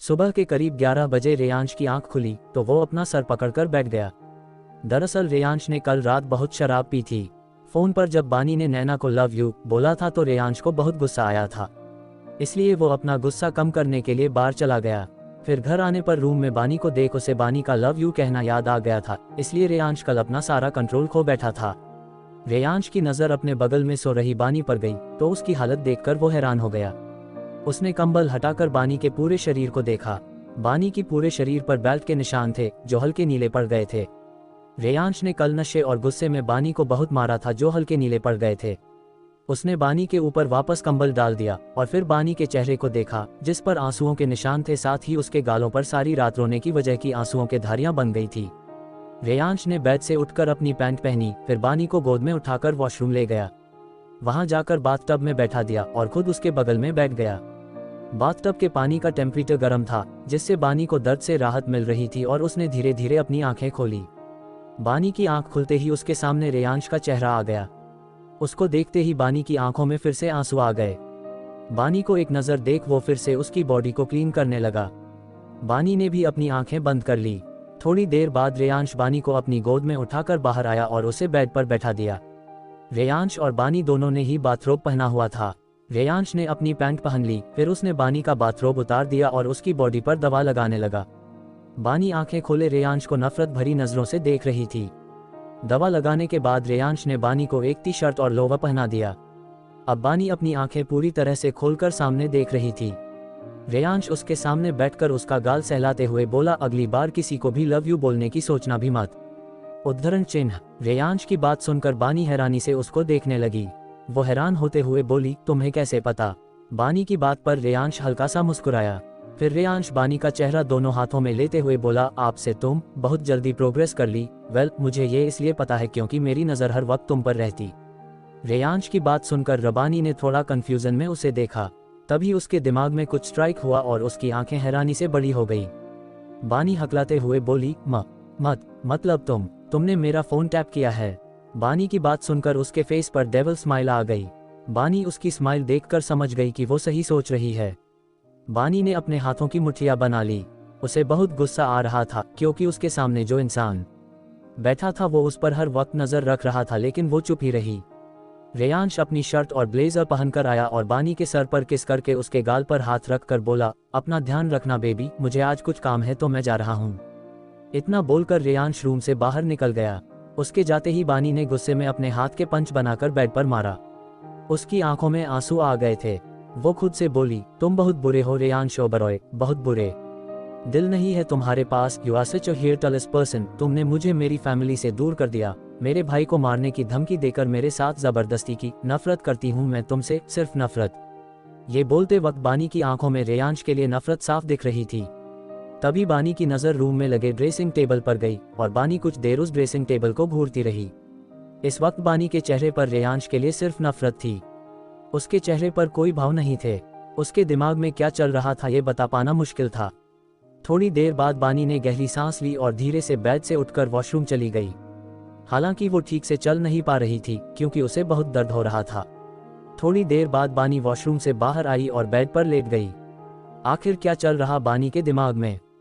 सुबह के करीब 11 बजे रेयांश की आंख खुली तो वो अपना सर पकड़कर बैठ गया। दरअसल रेयांश ने कल रात बहुत शराब पी थी। फोन पर जब बानी ने नैना को लव यू बोला था तो रेयांश को बहुत गुस्सा आया था, इसलिए वो अपना गुस्सा कम करने के लिए बाहर चला गया। फिर घर आने पर रूम में बानी को देख उसे बानी का लव यू कहना याद आ गया था, इसलिए रेयांश कल अपना सारा कंट्रोल खो बैठा था। रेयांश की नज़र अपने बगल में सो रही बानी पर गई तो उसकी हालत देखकर वो हैरान हो गया। उसने कंबल हटाकर बानी के पूरे शरीर को देखा। बानी की पूरे शरीर पर बेल्ट के निशान थे जो हल्के नीले पड़ गए थे। रेयांश ने कल नशे और गुस्से में बानी को बहुत मारा था जो हल्के नीले पड़ गए थे। उसने बानी के ऊपर वापस कंबल डाल दिया और फिर बानी के चेहरे को देखा जिस पर आंसुओं के निशान थे, साथ ही उसके गालों पर सारी रात रोने की वजह की आंसुओं के धारियां बन गई थी। रेयांश ने बेड से उठकर अपनी पैंट पहनी, फिर बानी को गोद में उठाकर वॉशरूम ले गया। वहां जाकर बाथटब में बैठा दिया और खुद उसके बगल में बैठ गया। बाथटब के पानी का टेम्परेचर गर्म था जिससे बानी को दर्द से राहत मिल रही थी और उसने धीरे धीरे अपनी आंखें खोली। बानी की आंख खुलते ही उसके सामने रेयांश का चेहरा आ गया। उसको देखते ही बानी की आंखों में फिर से आंसू आ गए। बानी को एक नज़र देख वो फिर से उसकी बॉडी को क्लीन करने लगा। बानी ने भी अपनी आंखें बंद कर ली। थोड़ी देर बाद रेयांश बानी को अपनी गोद में उठाकर बाहर आया और उसे बेड पर बैठा दिया। रेयांश और बानी दोनों ने ही बाथरोब पहना हुआ था। रेयांश ने अपनी पैंट पहन ली, फिर उसने बानी का बाथरोब उतार दिया और उसकी बॉडी पर दवा लगाने लगा। बानी आंखें खोले रेयांश को नफरत भरी नजरों से देख रही थी। दवा लगाने के बाद रेयांश ने बानी को एक टी शर्ट और लोवर पहना दिया। अब बानी अपनी आंखें पूरी तरह से खोलकर सामने देख रही थी। रेयांश उसके सामने बैठकर उसका गाल सहलाते हुए बोला, अगली बार किसी को भी लव यू बोलने की सोचना भी मत। उद्धरण चिन्ह। रेयांश की बात सुनकर बानी हैरानी से उसको देखने लगी। वो हैरान होते हुए बोली, तुम्हें कैसे पता? बानी की बात पर रेयांश हल्का सा मुस्कुराया। फिर रेयांश बानी का चेहरा दोनों हाथों में लेते हुए बोला, आपसे तुम बहुत जल्दी प्रोग्रेस कर ली। वेल, मुझे ये इसलिए पता है क्योंकि मेरी नज़र हर वक्त तुम पर रहती। रेयांश की बात सुनकर रबानी ने थोड़ा कंफ्यूजन में उसे देखा। तभी उसके दिमाग में कुछ स्ट्राइक हुआ और उसकी आंखें हैरानी से बड़ी हो गई। बानी हकलाते हुए बोली, मतलब तुमने मेरा फोन टैप किया है? बानी की बात सुनकर उसके फेस पर डेविल स्माइल आ गई। बानी उसकी स्माइल देखकर समझ गई कि वो सही सोच रही है। बानी ने अपने हाथों की मुट्ठियां बना ली। उसे बहुत गुस्सा आ रहा था क्योंकि उसके सामने जो इंसान बैठा था वो उस पर हर वक्त नजर रख रहा था, लेकिन वो चुप ही रही। रेयांश अपनी शर्ट और ब्लेजर पहनकर आया और बानी के सर पर किस करके उसके गाल पर हाथ रखकर बोला, अपना ध्यान रखना बेबी, मुझे आज कुछ काम है तो मैं जा रहा हूँ। इतना बोलकर रेयांश रूम से बाहर निकल गया। उसके जाते ही बानी ने गुस्से में अपने हाथ के पंच बनाकर बेड पर मारा। उसकी आंखों में आंसू आ गए थे। वो खुद से बोली, तुम बहुत बुरे हो रेयांश ओबरॉय, बहुत बुरे। दिल नहीं है तुम्हारे पास। You are such a hairless person. तुमने मुझे मेरी फैमिली से दूर कर दिया, मेरे भाई को मारने की धमकी देकर मेरे साथ जबरदस्ती की। नफरत करती हूँ मैं तुमसे, सिर्फ नफरत। ये बोलते वक्त बानी की आंखों में रेयांश के लिए नफरत साफ दिख रही थी। तभी बानी की नज़र रूम में लगे ड्रेसिंग टेबल पर गई और बानी कुछ देर उस ड्रेसिंग टेबल को घूरती रही। इस वक्त बानी के चेहरे पर रेयांश के लिए सिर्फ नफरत थी। उसके चेहरे पर कोई भाव नहीं थे। उसके दिमाग में क्या चल रहा था ये बता पाना मुश्किल था। थोड़ी देर बाद बानी ने गहरी सांस ली और धीरे से बेड से उठकर वॉशरूम चली गई। हालांकि वो ठीक से चल नहीं पा रही थी क्योंकि उसे बहुत दर्द हो रहा था। थोड़ी देर बाद बानी वॉशरूम से बाहर आई और बेड पर लेट गई। आखिर क्या चल रहा बानी के दिमाग में?